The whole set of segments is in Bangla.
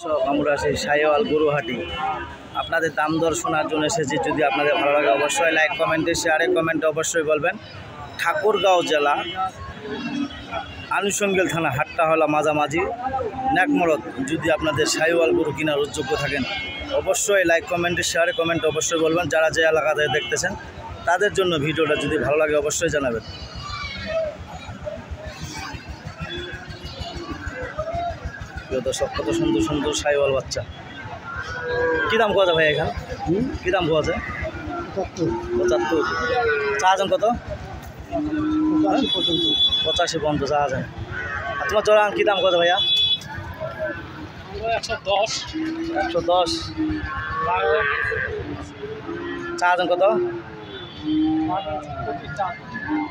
সব আমরা সেই শাহিওয়াল গরুহাটি আপনাদের দাম দর শোনার জন্য এসেছি। যদি আপনাদের ভালো লাগে অবশ্যই লাইক কমেন্টে শেয়ারে কমেন্টে অবশ্যই বলবেন। ঠাকুরগাঁও জেলা আনুষঙ্গিক থানা হাটটা হলো মাঝামাঝি ন্যাকমরদ। যদি আপনাদের শাহিওয়াল গরু কেনার উদ্যোগ্য থাকেন অবশ্যই লাইক কমেন্টে শেয়ারে কমেন্টে অবশ্যই বলবেন। যারা যে এলাকাতে দেখতেছেন তাদের জন্য ভিডিওটা যদি ভালো লাগে অবশ্যই জানাবেন। দর্শক কত সুন্দর সুন্দর শাহিওয়াল বাচ্চা। কী দাম কোয়া যায় ভাই এখানে? কী দাম কোয়া যায়? 75। চা যান কত? 85 পর্যন্ত চা যায়। আর তোমার জোড়ান কী দাম কোয়া যায় ভাইয়া? 110। 110। চা যান কত?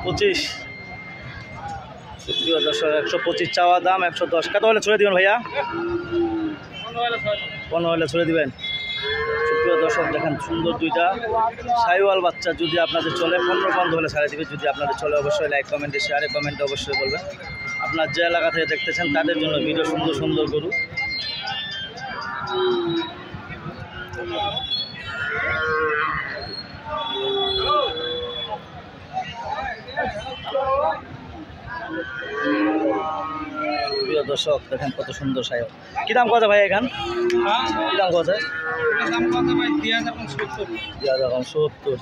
25। দর্শক 125 চাওয়া দাম, 110। কত হলে ছড়ে দিবেন ভাইয়া? 15 হলে ছড়ে দিবেন। সুপ্রিয় দর্শক দেখেন সুন্দর দুইটা শাহিওয়াল বাচ্চা। যদি আপনাদের চলে 15 হলে ছাড়ে দিবে। যদি আপনাদের চলে অবশ্যই লাইক কমেন্টে শেয়ারে কমেন্টে অবশ্যই বলবেন। আপনার যে এলাকা থেকে দেখতেছেন তাদের জন্য ভিডিও সুন্দর সুন্দর গরু। প্রিয় দর্শক দেখেন কত সুন্দর শাহিওয়াল। কী দাম কথা ভাই এখান? কী দাম কথা? 2070।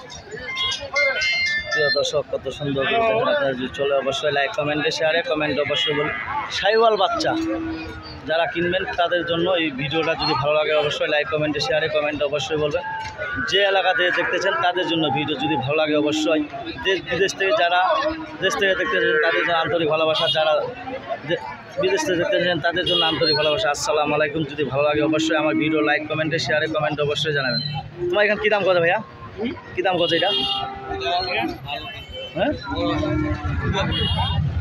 প্রিয় দর্শক কত সুন্দর দেখেন। আপনারা যদি চলে অবশ্যই লাইক কমেন্টে শেয়ারে কমেন্ট অবশ্যই বলুন। শাহিওয়াল বাচ্চা যারা কিনবেন তাদের জন্য এই ভিডিওটা যদি ভালো লাগে অবশ্যই লাইক কমেন্টে শেয়ারে কমেন্ট অবশ্যই বলবেন। যে এলাকা থেকে দেখতেছেন তাদের জন্য ভিডিও যদি ভালো লাগে অবশ্যই দেশ বিদেশ থেকে যারা দেশ থেকে দেখতেছেন তাদের জন্য আন্তরিক ভালোবাসা। যারা বিদেশ থেকে দেখতেছেন তাদের জন্য আন্তরিক ভালোবাসা। আসসালামু আলাইকুম। যদি ভালো লাগে অবশ্যই আমার ভিডিও লাইক কমেন্টে শেয়ারে কমেন্ট অবশ্যই জানাবেন। তোমার এখানে কী দাম কথা ভাইয়া? কী দাম কথা এটা? হ্যাঁ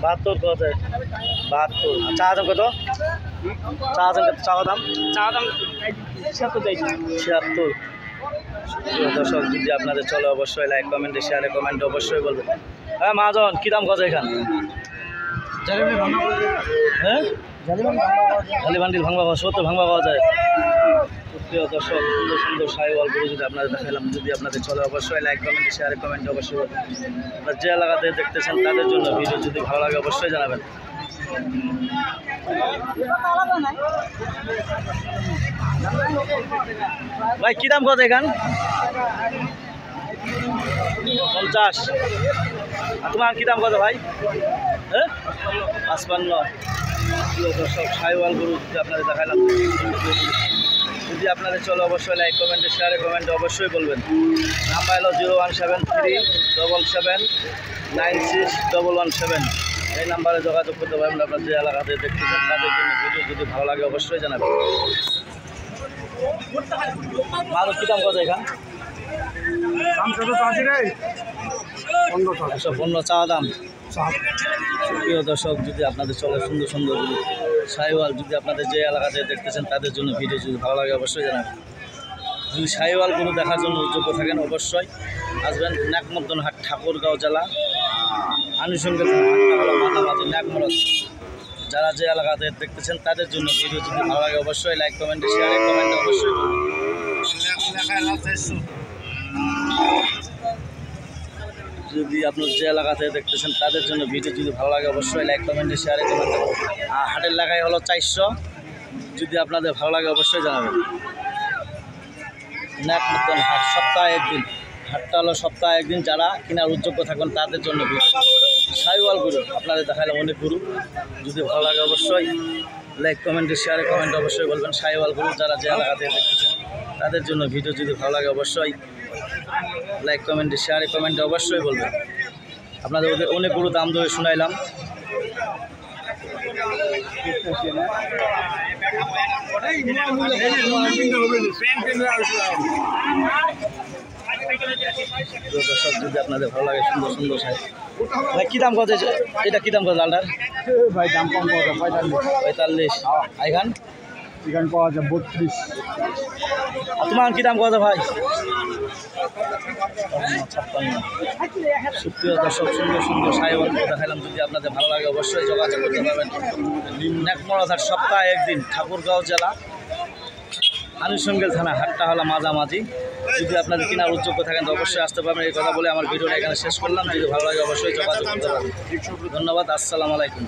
72 কথা। 72। চা দাম কত? চা দাম কত? চা দাম 76। দর্শক যদি আপনাদের চলে অবশ্যই লাইক কমেন্টে শেয়ারে কমেন্ট অবশ্যই বলবেন। হ্যাঁ মহাজন কী দাম কত এখান? হ্যাঁ জালি বান্ডিল ভাঙবা 70 ভাঙবা পাওয়া যায়। প্রিয় দর্শক সুন্দর সুন্দর শাহিওয়াল গরু যদি আপনাদের দেখালাম। যদি আপনাদের চলে অবশ্যই লাইক কমেন্টে শেয়ারে কমেন্টে অবশ্যই বলবেন। আপনার যে এলাকাতে দেখতেছেন তাদের জন্য ভিডিও যদি ভালো লাগে অবশ্যই জানাবেন। ভাই কী দাম কত এখান? 50। আর তোমার কী দাম কত ভাই? হ্যাঁ 55। দর্শক শাহিওয়াল গরু যদি আপনাদের দেখালাম। যদি আপনাদের চলে অবশ্যই লাইক কমেন্টে শেয়ারে কমেন্টে অবশ্যই বলবেন। নাম্বার হলো 01737961117। এই নাম্বারে যোগাযোগ করতে পারবেন। আপনার যে এলাকাতে দেখতেছেন তাদের জন্য ভিডিও যদি ভালো লাগে অবশ্যই জানাবেন। মাছ কী দাম কত এখান? 15 চাওয়া দাম। প্রিয় দর্শক যদি আপনাদের চলে সুন্দর সুন্দর শাহিওয়াল যদি আপনাদের যে এলাকাতে দেখতেছেন তাদের জন্য ভিডিও যদি ভালো লাগে অবশ্যই জানাবেন। যদি শাহিওয়াল গরু দেখার জন্য যোগ্য থাকেন অবশ্যই আসবেন। ন্যাকমর্দন হাট ঠাকুরগাঁও জেলা আনুষঙ্গিক হাটটা হলো মাঝামাঝি ন্যাকমরদ। যারা যে এলাকাতে দেখতেছেন তাদের জন্য ভিডিও যদি ভালো লাগে অবশ্যই লাইক কমেন্টে শেয়ারে কমেন্টে অবশ্যই বলুন। যদি আপনার যে এলাকাতে দেখতেছেন তাদের জন্য ভিডিও যদি ভালো লাগে অবশ্যই লাইক কমেন্টে শেয়ারে কমেন্টে। আর হাটের এলাকায় হলো 400। যদি আপনাদের ভালো লাগে অবশ্যই জানাবেন। ন্যাকমর্দন হাট সপ্তাহে একদিন। হাটটা হলো সপ্তাহে একদিন। যারা কেনার উদ্যোগ্য থাকবেন তাদের জন্য ভিডিও। শাহিওয়াল গরু আপনাদের দেখালাম অনেক গরু। যদি ভালো লাগে অবশ্যই লাইক কমেন্টে শেয়ারে কমেন্টে অবশ্যই বলবেন। শাহিওয়াল গরু যারা যে এলাকাতে দেখতেছেন তাদের জন্য ভিডিও যদি ভালো লাগে অবশ্যই লাইক কমেন্টে শেয়ারে কমেন্টে অবশ্যই বলবেন। আপনাদের ওদের অনেক গরু দাম ধরে শুনাইলাম। দর্শক যদি আপনাদের ভালো লাগে সুন্দর সুন্দর শাড়ি। ভাই কী দাম কত? এটা কী দাম কত লালটার? ভাই দাম কম পাওয়া যায় 45। এখান এখানে পাওয়া যায় 32। আর তোমার কী দাম কত ভাই? 56। সুপ্রিয় দর্শক সুন্দর সুন্দর শাহিওয়াল দেখালাম। যদি আপনাদের ভালো লাগে অবশ্যই যোগাযোগ করতে পারবেন। ন্যাকমরদ হাট সপ্তাহে একদিন ঠাকুরগাঁও জেলা আনুষঙ্গিক থানা, হাটটা হলো মাঝামাঝি। যদি আপনাদের কেনার উদ্যোগ থাকেন তো অবশ্যই আসতে পারবেন। এই কথা বলে আমার ভিডিওটা এখানে শেষ করলাম। যদি ভালো লাগে অবশ্যই যোগাযোগ করতে পারবেন। ধন্যবাদ। আসসালামু আলাইকুম।